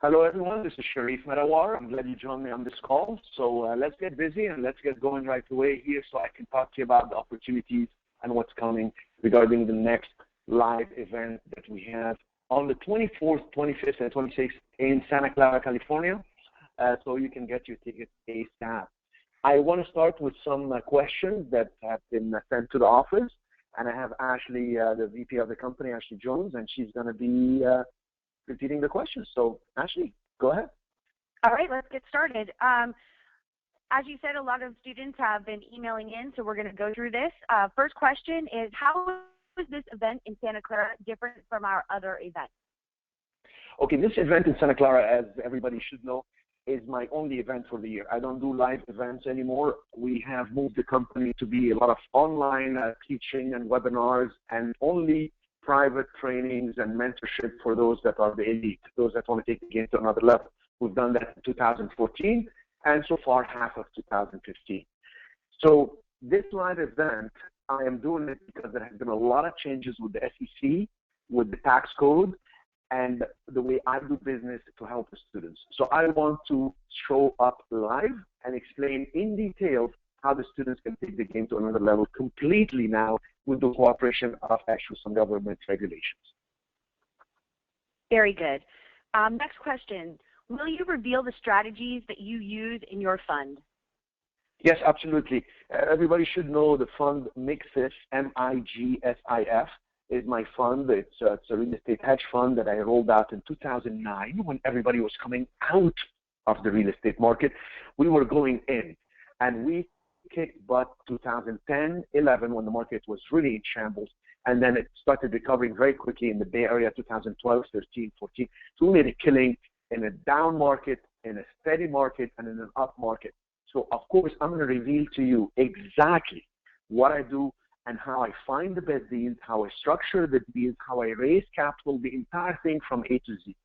Hello, everyone. This is Cherif. I'm glad you joined me on this call. So let's get busy and let's get going right away here so I can talk to you about the opportunities and what's coming regarding the next live event that we have on the 24th, 25th, and 26th in Santa Clara, California. So you can get your tickets ASAP. I want to start with some questions that have been sent to the office. And I have Ashley, the VP of the company, Ashley Jones, and she's going to be repeating the questions. So, Ashley, go ahead. All right, let's get started. As you said, a lot of students have been emailing in, so we're going to go through this. First question is, how is this event in Santa Clara different from our other events? Okay, this event in Santa Clara, as everybody should know, is my only event for the year. I don't do live events anymore. We have moved the company to be a lot of online teaching and webinars and only private trainings and mentorship for those that are the elite, those that want to take the game to another level. We've done that in 2014 and so far half of 2015. So this live event, I am doing it because there has been a lot of changes with the SEC, with the tax code, and the way I do business to help the students. So I want to show up live and explain in detail how the students can take the game to another level completely now with the cooperation of actually some government regulations. Very good. Next question. Will you reveal the strategies that you use in your fund? Yes, absolutely. Everybody should know the fund MIGSIF, M-I-G-S-I-F, is my fund. It's a real estate hedge fund that I rolled out in 2009 when everybody was coming out of the real estate market. We were going in, and we kicked butt 2010, 11 when the market was really in shambles, and then it started recovering very quickly in the Bay Area 2012, 13, 14. So we made a killing in a down market, in a steady market, and in an up market. So of course, I'm going to reveal to you exactly what I do and how I find the best deals, how I structure the deals, how I raise capital, the entire thing from A to Z.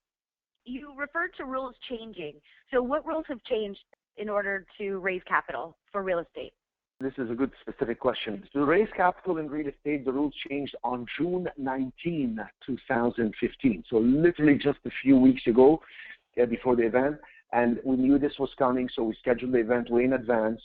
You referred to rules changing. So what rules have changed in order to raise capital for real estate? This is a good specific question. To raise capital in real estate, the rules changed on June 19, 2015. So literally just a few weeks ago, before the event. And we knew this was coming, so we scheduled the event way in advance.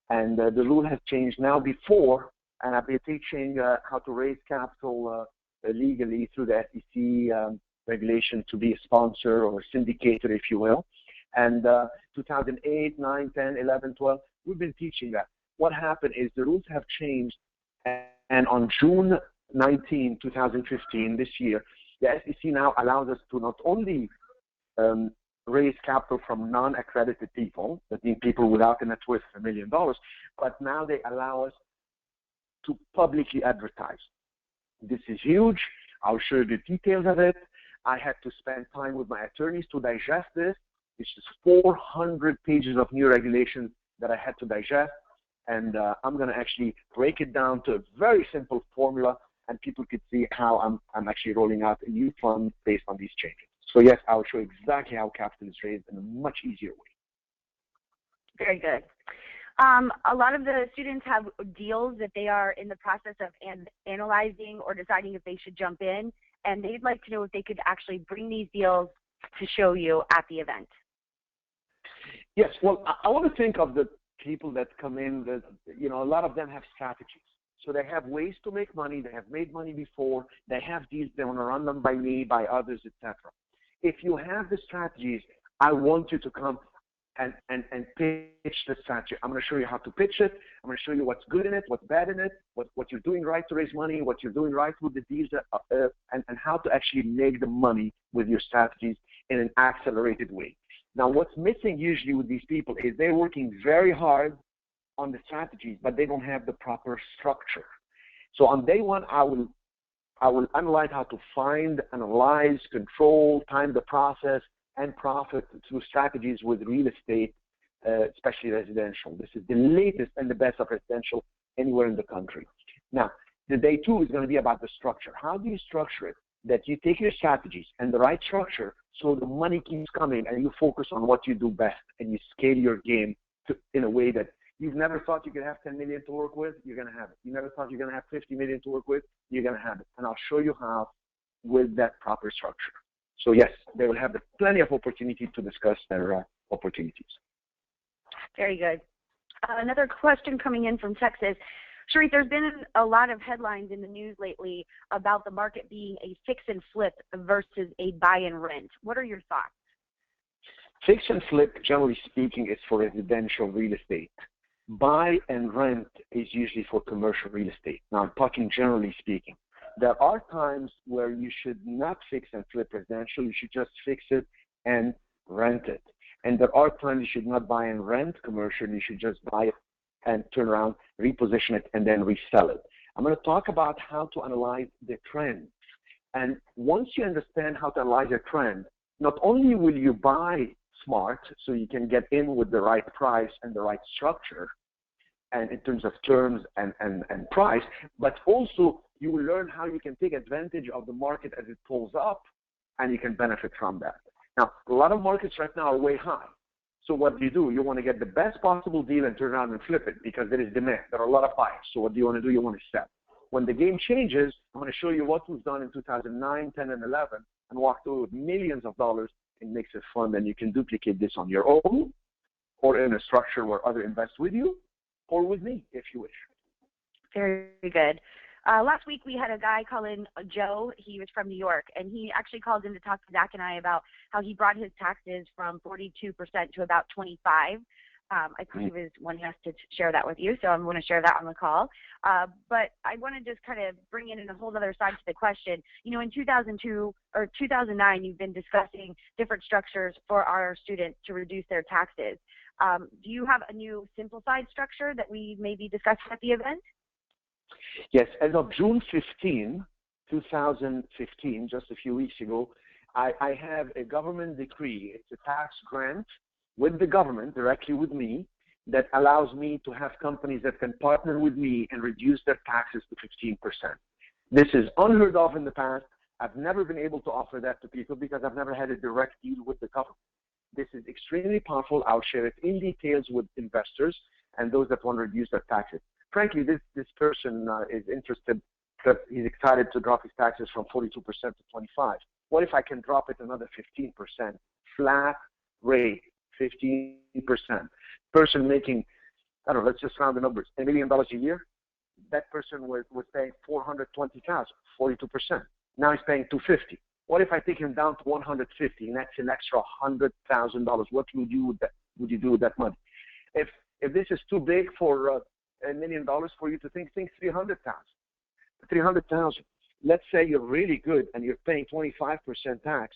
And the rule has changed now before, and I've been teaching how to raise capital legally through the SEC regulation to be a sponsor or a syndicator, if you will. And 2008, 9, 10, 11, 12, we've been teaching that. What happened is the rules have changed, and on June 19, 2015, this year, the SEC now allows us to not only raise capital from non-accredited people, that means people without a net worth of $1 million, but now they allow us to publicly advertise. This is huge. I'll show you the details of it. I had to spend time with my attorneys to digest this. It's just 400 pages of new regulations that I had to digest, and I'm going to actually break it down to a very simple formula, and people could see how I'm actually rolling out a new fund based on these changes. So yes, I'll show exactly how capital is raised in a much easier way. Very good. A lot of the students have deals that they are in the process of analyzing or deciding if they should jump in, and they'd like to know if they could actually bring these deals to show you at the event. Yes, well, I want to think of the people that come in that, you know, a lot of them have strategies. So they have ways to make money. They have made money before. They have deals. They want to run them by me, by others, etc. If you have the strategies, I want you to come and pitch the strategy. I'm going to show you how to pitch it. I'm going to show you what's good in it, what's bad in it, what you're doing right to raise money, what you're doing right with the deals, and how to actually make the money with your strategies in an accelerated way. Now, what's missing usually with these people is they're working very hard on the strategies, but they don't have the proper structure. So on day one, I will analyze how to find, analyze, control, time the process, and profit through strategies with real estate, especially residential. This is the latest and the best of residential anywhere in the country. Now, the day two is going to be about the structure. How do you structure it? That you take your strategies and the right structure so the money keeps coming and you focus on what you do best and you scale your game in a way that you've never thought you could have 10 million to work with, you're going to have it. You never thought you're going to have 50 million to work with, you're going to have it. And I'll show you how with that proper structure. So yes, they will have plenty of opportunity to discuss their opportunities. Very good. Another question coming in from Texas. Cherif, there's been a lot of headlines in the news lately about the market being a fix and flip versus a buy and rent. What are your thoughts? Fix and flip, generally speaking, is for residential real estate. Buy and rent is usually for commercial real estate. Now, I'm talking generally speaking. There are times where you should not fix and flip residential. You should just fix it and rent it. And there are times you should not buy and rent commercial. You should just buy it and turn around, reposition it, and then resell it. I'm going to talk about how to analyze the trends. And once you understand how to analyze a trend, not only will you buy smart, so you can get in with the right price and the right structure, and in terms of terms and price, but also you will learn how you can take advantage of the market as it pulls up, and you can benefit from that. Now, a lot of markets right now are way high. So what do? You want to get the best possible deal and turn around and flip it because there is demand. There are a lot of buyers. So what do? You want to sell. When the game changes, I'm going to show you what was done in 2009, 10, and 11, and walk through with millions of dollars. It makes it fun, and you can duplicate this on your own or in a structure where others invest with you or with me if you wish. Very good. Last week we had a guy call in, Joe. He was from New York, and he actually called in to talk to Zach and I about how he brought his taxes from 42% to about 25%. I think he was wanting us to share that with you, so I'm going to share that on the call. But I want to just kind of bring in a whole other side to the question. You know, in 2002 or 2009, you've been discussing different structures for our students to reduce their taxes. Do you have a new simplified structure that we may be discussing at the event? Yes, as of June 15, 2015, just a few weeks ago, I have a government decree. It's a tax grant with the government, directly with me, that allows me to have companies that can partner with me and reduce their taxes to 15%. This is unheard of in the past. I've never been able to offer that to people because I've never had a direct deal with the government. This is extremely powerful. I'll share it in details with investors and those that want to reduce their taxes. Frankly, this person is interested because he's excited to drop his taxes from 42% to 25%. What if I can drop it another 15%? Flat rate, 15%. Person making, I don't know, let's just round the numbers, $1 million a year. That person was paying $420,000, 42%. Now he's paying $250,000. What if I take him down to $150,000 and that's an extra $100,000? What would you do with that money? If this is too big for $1 million for you to think $300,000. $300,000. Let's say you're really good and you're paying 25% tax.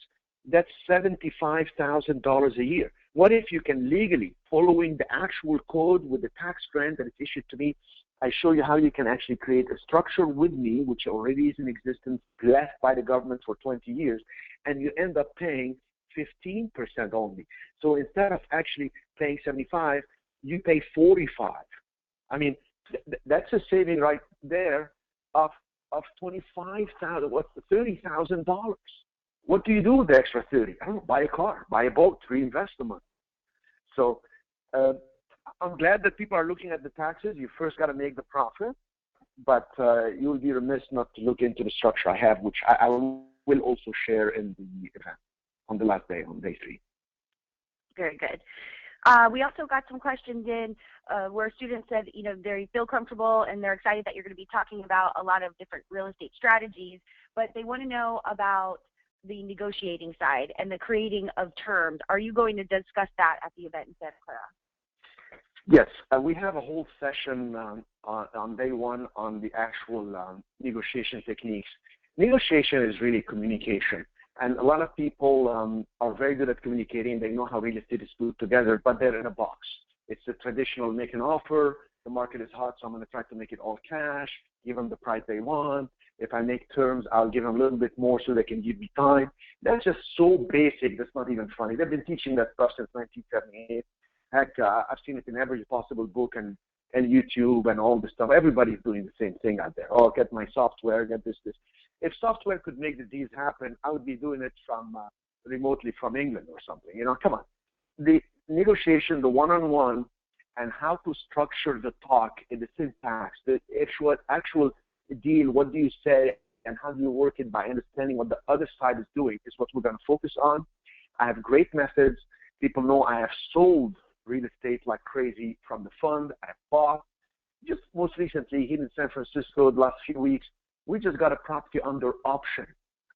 That's $75,000 a year. What if you can legally, following the actual code with the tax grant that is issued to me, I show you how you can actually create a structure with me, which already is in existence, blessed by the government for 20 years, and you end up paying 15% only. So instead of actually paying 75, you pay 45. I mean, that's a saving right there of $25,000. What's the $30,000? What do you do with the extra 30? I don't know, buy a car, buy a boat, reinvest the money. So I'm glad that people are looking at the taxes. You first got to make the profit, but you will be remiss not to look into the structure I have, which I will also share in the event on the last day, on day 3. Very good. We also got some questions in where students said, you know, they feel comfortable and they're excited that you're going to be talking about a lot of different real estate strategies, but they want to know about the negotiating side and the creating of terms. Are you going to discuss that at the event in Santa Clara? Yes, we have a whole session on day 1 on the actual negotiation techniques. Negotiation is really communication. And a lot of people are very good at communicating. They know how real estate is put together, but they're in a box. It's a traditional make an offer. The market is hot, so I'm going to try to make it all cash, give them the price they want. If I make terms, I'll give them a little bit more so they can give me time. That's just so basic, that's not even funny. They've been teaching that stuff since 1978. Heck, I've seen it in every possible book and YouTube and all this stuff. Everybody's doing the same thing out there. Oh, get my software, get this. If software could make the deals happen, I would be doing it from remotely from England or something. You know, come on. The negotiation, the one-on-one, and how to structure the talk in the syntax, the actual deal, what do you say, and how do you work it by understanding what the other side is doing is what we're going to focus on. I have great methods. People know I have sold real estate like crazy from the fund. I have bought. Just most recently here in San Francisco, the last few weeks, we just got a property under option.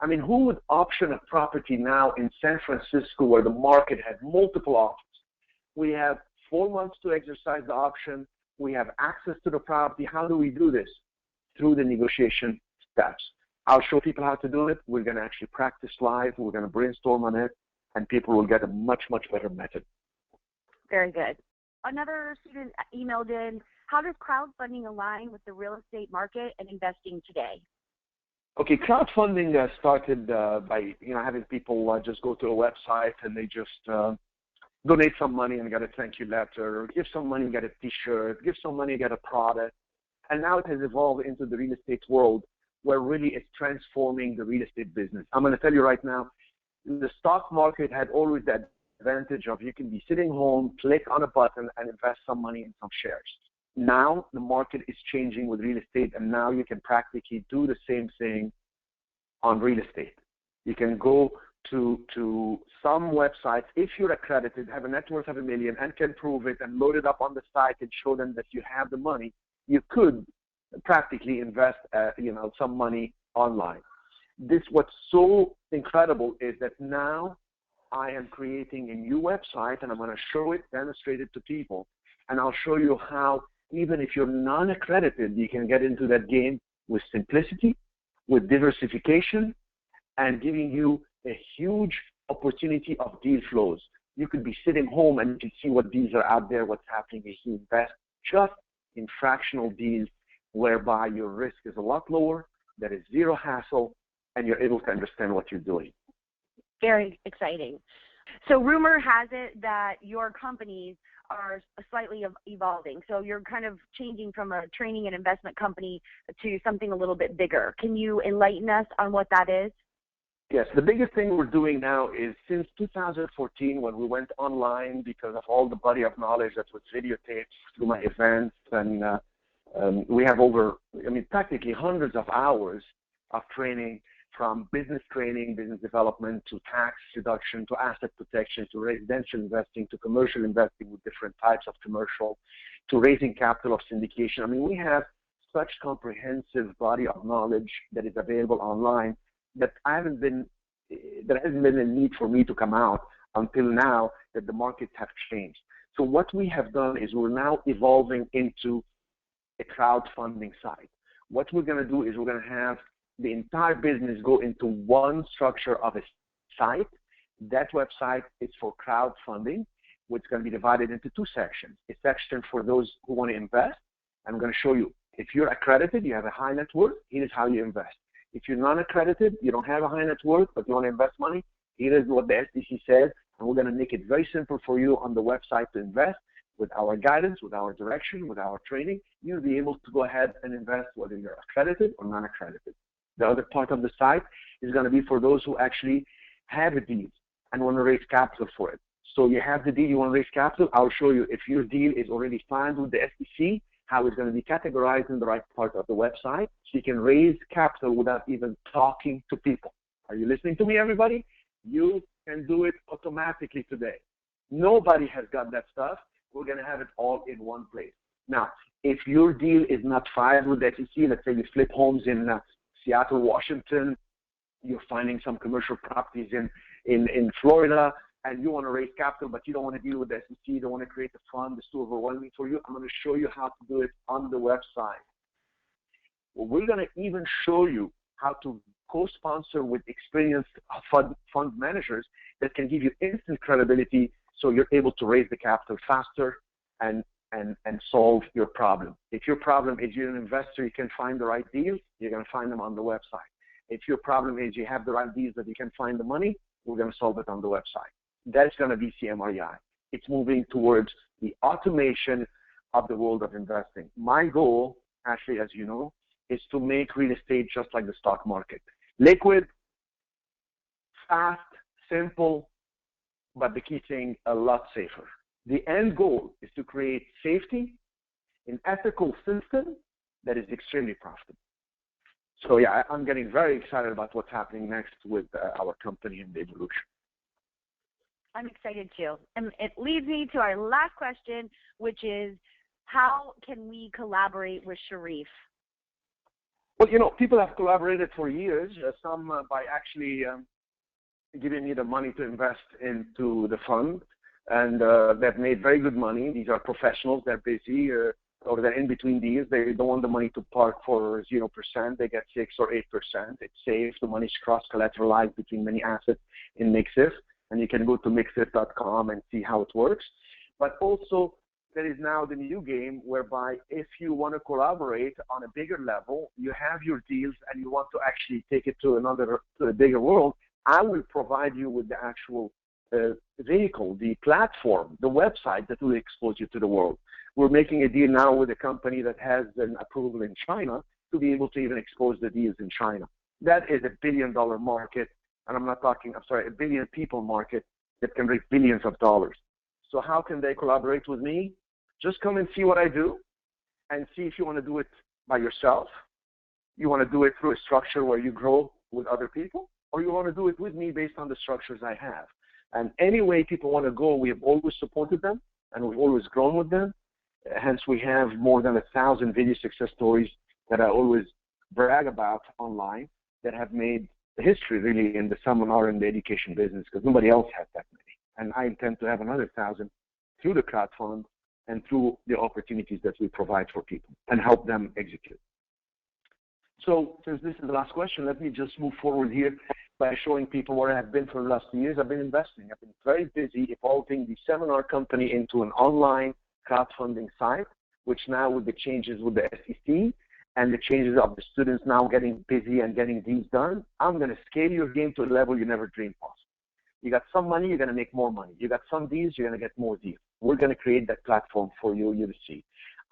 I mean, who would option a property now in San Francisco where the market had multiple offers? We have 4 months to exercise the option. We have access to the property. How do we do this? Through the negotiation steps. I'll show people how to do it. We're going to actually practice live. We're going to brainstorm on it, and people will get a much, much better method. Very good. Another student emailed in, how does crowdfunding align with the real estate market and investing today? Okay, crowdfunding started by having people just go to a website and they just donate some money and get a thank you letter, or give some money and get a T-shirt, give some money and get a product. And now it has evolved into the real estate world where really it's transforming the real estate business. I'm going to tell you right now, the stock market had always that advantage of you can be sitting home, click on a button, and invest some money in some shares. Now the market is changing with real estate, and now you can practically do the same thing on real estate. You can go to some websites, if you're accredited, have a net worth of $1 million, and can prove it and load it up on the site and show them that you have the money, you could practically invest some money online. What's so incredible is that now I am creating a new website, and I'm going to show it, demonstrate it to people, and I'll show you how even if you're non-accredited, you can get into that game with simplicity, with diversification, and giving you a huge opportunity of deal flows. You could be sitting home and you can see what deals are out there, what's happening if you invest just in fractional deals whereby your risk is a lot lower, there is zero hassle, and you're able to understand what you're doing. Very exciting. So rumor has it that your companies are slightly evolving. So you're kind of changing from a training and investment company to something a little bit bigger. Can you enlighten us on what that is? Yes, the biggest thing we're doing now is since 2014 when we went online because of all the body of knowledge that was videotaped through my events, and we have practically hundreds of hours of training, from business training, business development, to tax deduction, to asset protection, to residential investing, to commercial investing with different types of commercial, to raising capital of syndication. I mean, we have such comprehensive body of knowledge that is available online that there hasn't been a need for me to come out until now that the markets have changed. So what we have done is we're now evolving into a crowdfunding site. What we're going to do is we're going to have the entire business go into one structure of a site. That website is for crowdfunding, which is going to be divided into two sections. A section for those who want to invest. I'm going to show you, if you're accredited, you have a high net worth, here's how you invest. If you're non-accredited, you don't have a high net worth, but you want to invest money, here is what the SEC says, and we're going to make it very simple for you on the website to invest. With our guidance, with our direction, with our training, you'll be able to go ahead and invest whether you're accredited or non-accredited. The other part of the site is going to be for those who actually have a deal and want to raise capital for it. So you have the deal, you want to raise capital, I'll show you if your deal is already filed with the SEC, how it's going to be categorized in the right part of the website, so you can raise capital without even talking to people. Are you listening to me, everybody? You can do it automatically today. Nobody has got that stuff. We're going to have it all in one place. Now, if your deal is not filed with the SEC, let's say you flip homes in Seattle, Washington, you're finding some commercial properties in Florida, and you want to raise capital, but you don't want to deal with the SEC, you don't want to create a fund, it's too overwhelming for you, I'm going to show you how to do it on the website. Well, we're going to even show you how to co-sponsor with experienced fund managers that can give you instant credibility so you're able to raise the capital faster and solve your problem. If your problem is you're an investor, you can find the right deals, you're going to find them on the website. If your problem is you have the right deals that you can find the money, we're going to solve it on the website. That's going to be CMREI. It's moving towards the automation of the world of investing. My goal, Ashley, as you know, is to make real estate just like the stock market. Liquid, fast, simple, but the key thing, a lot safer. The end goal is to create safety, an ethical system that is extremely profitable. So yeah, I'm getting very excited about what's happening next with our company and the evolution. I'm excited too. And it leads me to our last question, which is, how can we collaborate with Cherif? Well, you know, people have collaborated for years, some by actually giving me the money to invest into the fund, and they've made very good money. These are professionals. They're busy, or they're in between deals. They don't want the money to park for 0%. They get 6 or 8%. It's safe. The money's cross-collateralized between many assets in Mixif, and you can go to mixif.com and see how it works. But also, there is now the new game whereby if you want to collaborate on a bigger level, you have your deals and you want to actually take it to a bigger world, I will provide you with the actual vehicle, the platform, the website that will expose you to the world. We're making a deal now with a company that has an approval in China to be able to even expose the deals in China. That is $1 billion market, and $1 billion people market that can raise billions of dollars. So how can they collaborate with me? Just come and see what I do and see if you want to do it by yourself. You want to do it through a structure where you grow with other people, or you want to do it with me based on the structures I have. And any way people want to go, we have always supported them, and we've always grown with them. Hence, we have more than 1,000 video success stories that I always brag about online that have made history really in the seminar and the education business, because nobody else has that many. And I intend to have another 1,000 through the crowd fund and through the opportunities that we provide for people and help them execute. So since this is the last question, let me just move forward here by showing people where I have been for the last 2 years. I've been investing. I've been very busy evolving the seminar company into an online crowdfunding site, which now with the changes with the SEC and the changes of the students now getting busy and getting these done, I'm going to scale your game to a level you never dreamed possible. You got some money, you're going to make more money. You got some deals, you're going to get more deals. We're going to create that platform for you to see.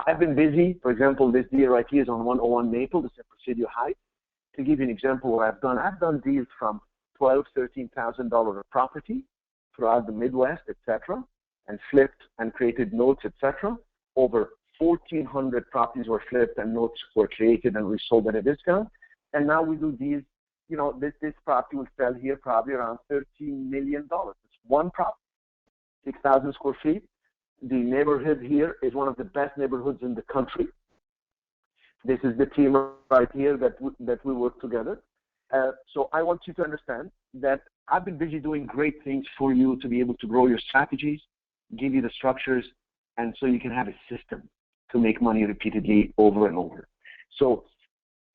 I've been busy. For example, this deal right here is on 101 Maple, this is Presidio Heights. To give you an example what I've done deals from $12,000, $13,000 a property throughout the Midwest, etc., and flipped and created notes, etc. Over 1,400 properties were flipped and notes were created and resold at a discount. And now we do these, you know, this property will sell here probably around $13 million. It's one property, 6,000 square feet. The neighborhood here is one of the best neighborhoods in the country. This is the team right here that we work together. So I want you to understand that I've been busy doing great things for you to be able to grow your strategies, give you the structures, and so you can have a system to make money repeatedly over and over. So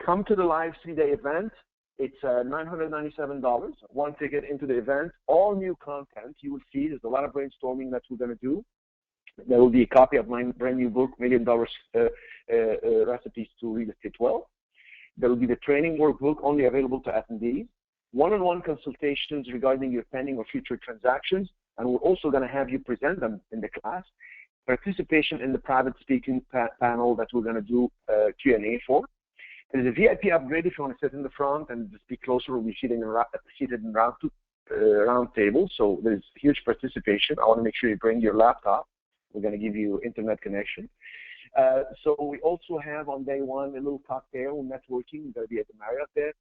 come to the live 3-day event. It's $997, one ticket into the event, all new content. You will see there's a lot of brainstorming that we're going to do. There will be a copy of my brand new book, $1 Million Recipes to Real Estate Wealth. There will be the training workbook only available to attendees, one-on-one consultations regarding your pending or future transactions, and we're also going to have you present them in the class, participation in the private speaking panel that we're going to do Q&A for. There's a VIP upgrade if you want to sit in the front and just be closer. We'll be seated in round table, so there's huge participation. I want to make sure you bring your laptop. We're going to give you internet connection. So we also have on day one a little cocktail networking. We're going to be at the Marriott there.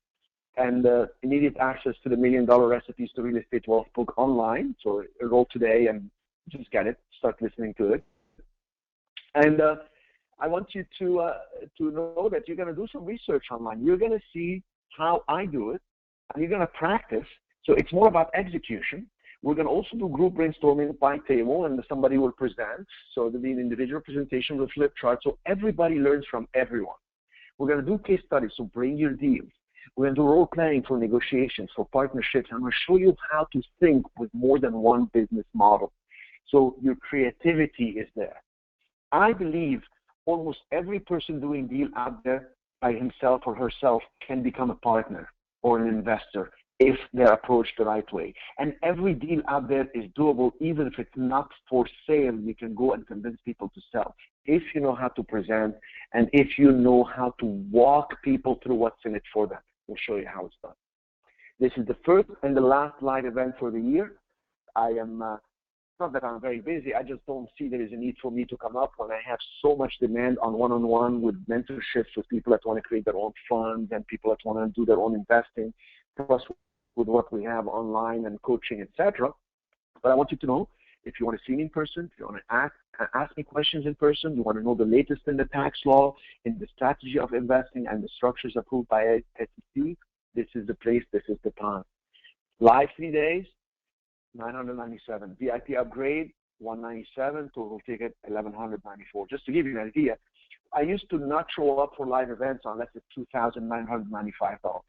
And immediate access to the $1 Million Recipes to Real Estate Wealth book online. So enroll today and just get it. Start listening to it. And I want you to know that you're going to do some research online. You're going to see how I do it, and you're going to practice. So it's more about execution. We're going to also do group brainstorming by table, and somebody will present. So there'll be an individual presentation with a flip chart, so everybody learns from everyone. We're going to do case studies, so bring your deals. We're going to do role playing for negotiations, for partnerships, and we'll show you how to think with more than one business model. So your creativity is there. I believe almost every person doing deal out there by himself or herself can become a partner or an investor if they're approached the right way. And every deal out there is doable, even if it's not for sale. You can go and convince people to sell if you know how to present and if you know how to walk people through what's in it for them. We'll show you how it's done. This is the first and the last live event for the year. I am not that I'm very busy. I just don't see there is a need for me to come up when I have so much demand on one-on-one with mentorships with people that want to create their own funds and people that want to do their own investing, plus with what we have online and coaching, etc. But I want you to know, if you want to see me in person, if you want to ask me questions in person, you want to know the latest in the tax law, in the strategy of investing and the structures approved by SEC, this is the place, this is the time. Live 3 days, $997. VIP upgrade, $197. Total ticket, $1,194. Just to give you an idea, I used to not show up for live events unless it's $2,995.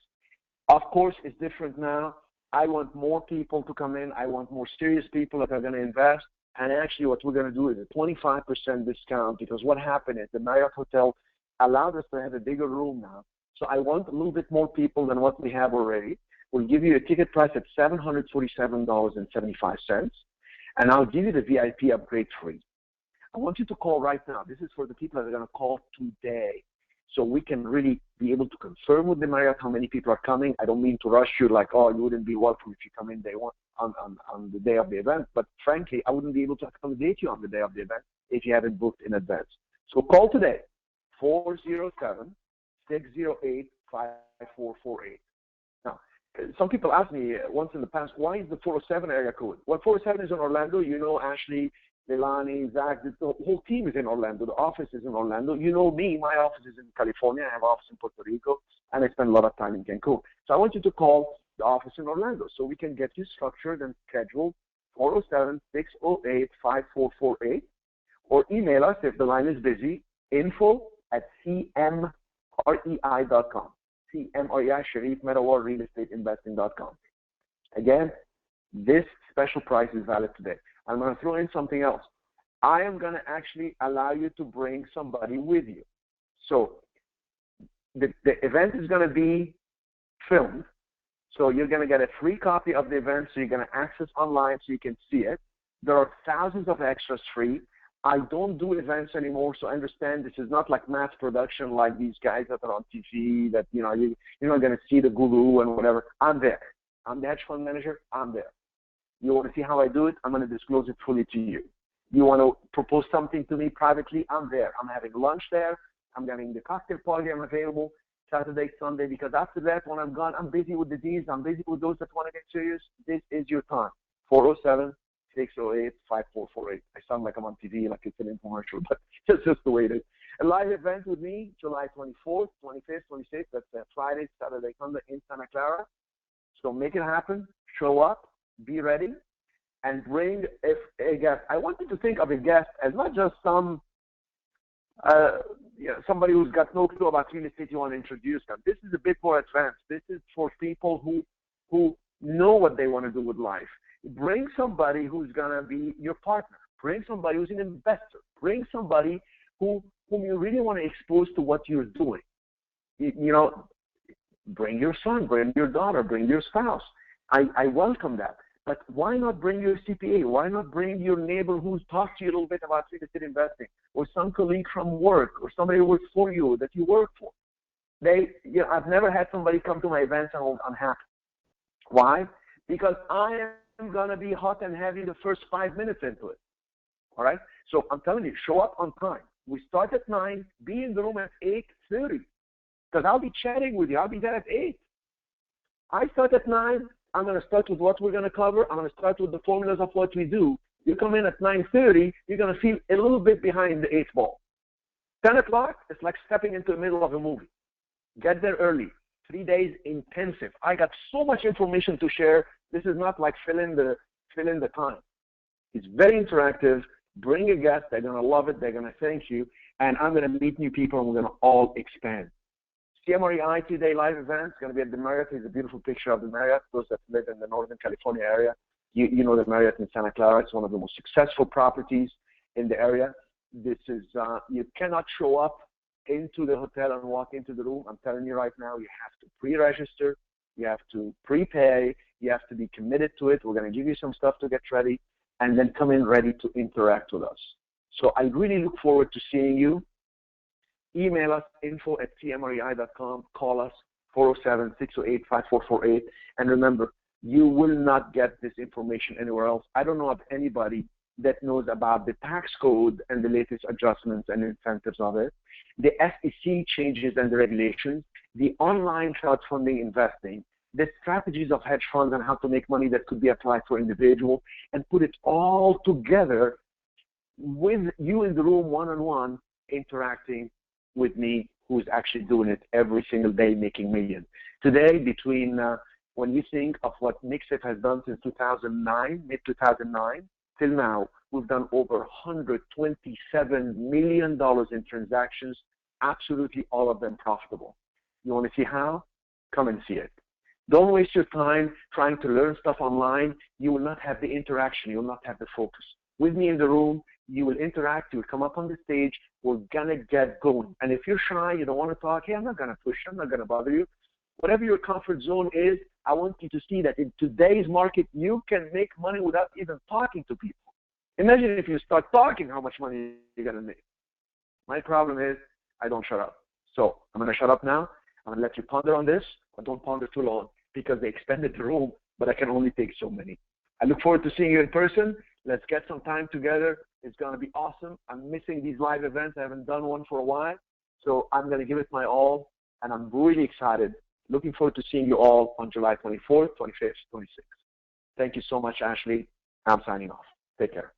Of course, it's different now. I want more people to come in. I want more serious people that are going to invest. And actually, what we're going to do is a 25% discount, because what happened is the Marriott Hotel allowed us to have a bigger room now. So I want a little bit more people than what we have already. We'll give you a ticket price at $747.75, and I'll give you the VIP upgrade free. I want you to call right now. This is for the people that are going to call today, so we can really be able to confirm with the Marriott how many people are coming. I don't mean to rush you like, oh, you wouldn't be welcome if you come in day one on the day of the event, but frankly, I wouldn't be able to accommodate you on the day of the event if you haven't booked in advance. So call today, 407-608-5448. Now, some people ask me once in the past, why is the 407 area code? Well, 407 is in Orlando. You know Ashley, Leilani, Zach, the whole team is in Orlando. The office is in Orlando. You know me, my office is in California. I have an office in Puerto Rico, and I spend a lot of time in Cancun. So I want you to call the office in Orlando so we can get you structured and scheduled, 407-608-5448, or email us if the line is busy, info@cmrei.com. CMREI, Cherif, Meadowar, Real Estate Investing.com. Again, this special price is valid today. I'm going to throw in something else. I am going to actually allow you to bring somebody with you. So the event is going to be filmed. So you're going to get a free copy of the event, so you're going to access online so you can see it. There are thousands of extras free. I don't do events anymore, so understand this is not like mass production like these guys that are on TV that, you know, you're not going to see the guru and whatever. I'm there. I'm the hedge fund manager. I'm there. You want to see how I do it? I'm going to disclose it fully to you. You want to propose something to me privately? I'm there. I'm having lunch there. I'm having the cocktail party. I'm available Saturday, Sunday, because after that, when I'm gone, I'm busy with the D's. I'm busy with those that want to get serious. This is your time. 407-608-5448. I sound like I'm on TV, like it's an infomercial, but it's just the way it is. A live event with me, July 24th, 25th, 26th. That's Friday, Saturday, Sunday in Santa Clara. So make it happen. Show up. Be ready. And bring a guest. I want you to think of a guest as not just some somebody who's got no clue about real estate you want to introduce them. This is a bit more advanced. This is for people who know what they want to do with life. Bring somebody who's going to be your partner. Bring somebody who's an investor. Bring somebody whom you really want to expose to what you're doing. You know, bring your son, bring your daughter, bring your spouse. I welcome that. But why not bring your CPA? Why not bring your neighbor who's talked to you a little bit about real estate investing, or some colleague from work, or somebody who works for you that you work for? I've never had somebody come to my events and I'm unhappy. Why? Because I am going to be hot and heavy the first 5 minutes into it. All right? So I'm telling you, show up on time. We start at 9, be in the room at 8:30, because I'll be chatting with you. I'll be there at 8. I start at 9. I'm going to start with what we're going to cover. I'm going to start with the formulas of what we do. You come in at 9:30, you're going to feel a little bit behind the 8 ball. 10 o'clock, it's like stepping into the middle of a movie. Get there early. 3 days intensive. I got so much information to share. This is not like fill in the time. It's very interactive. Bring a guest. They're going to love it. They're going to thank you. And I'm going to meet new people, and we're going to all expand. CMREI 2-day live event is going to be at the Marriott. It's a beautiful picture of the Marriott. Those that live in the Northern California area, you know the Marriott in Santa Clara. It's one of the most successful properties in the area. This is, you cannot show up into the hotel and walk into the room. I'm telling you right now, you have to pre-register. You have to prepay. You have to be committed to it. We're going to give you some stuff to get ready, and then come in ready to interact with us. So I really look forward to seeing you. Email us, info@cmrei.com. Call us, 407-608-5448. And remember, You will not get this information anywhere else. I don't know of anybody that knows about the tax code and the latest adjustments and incentives of it, the SEC changes and the regulations, the online crowdfunding investing, the strategies of hedge funds and how to make money that could be applied for individuals, and put it all together with you in the room one-on-one, interacting with me, who's actually doing it every single day, making millions. Today, between when you think of what Mixif has done since 2009, mid-2009, till now, we've done over $127 million in transactions, absolutely all of them profitable. You want to see how? Come and see it. Don't waste your time trying to learn stuff online. You will not have the interaction. You will not have the focus. With me in the room, you will interact. You will come up on the stage. We're going to get going. And if you're shy, you don't want to talk, hey, I'm not going to push you. I'm not going to bother you. Whatever your comfort zone is, I want you to see that in today's market, you can make money without even talking to people. Imagine if you start talking how much money you're going to make. My problem is I don't shut up. So I'm going to shut up now. I'm going to let you ponder on this, but don't ponder too long because they expanded the room, but I can only take so many. I look forward to seeing you in person. Let's get some time together. It's going to be awesome. I'm missing these live events. I haven't done one for a while. So I'm going to give it my all, and I'm really excited. Looking forward to seeing you all on July 24th, 25th, 26th. Thank you so much, Ashley. I'm signing off. Take care.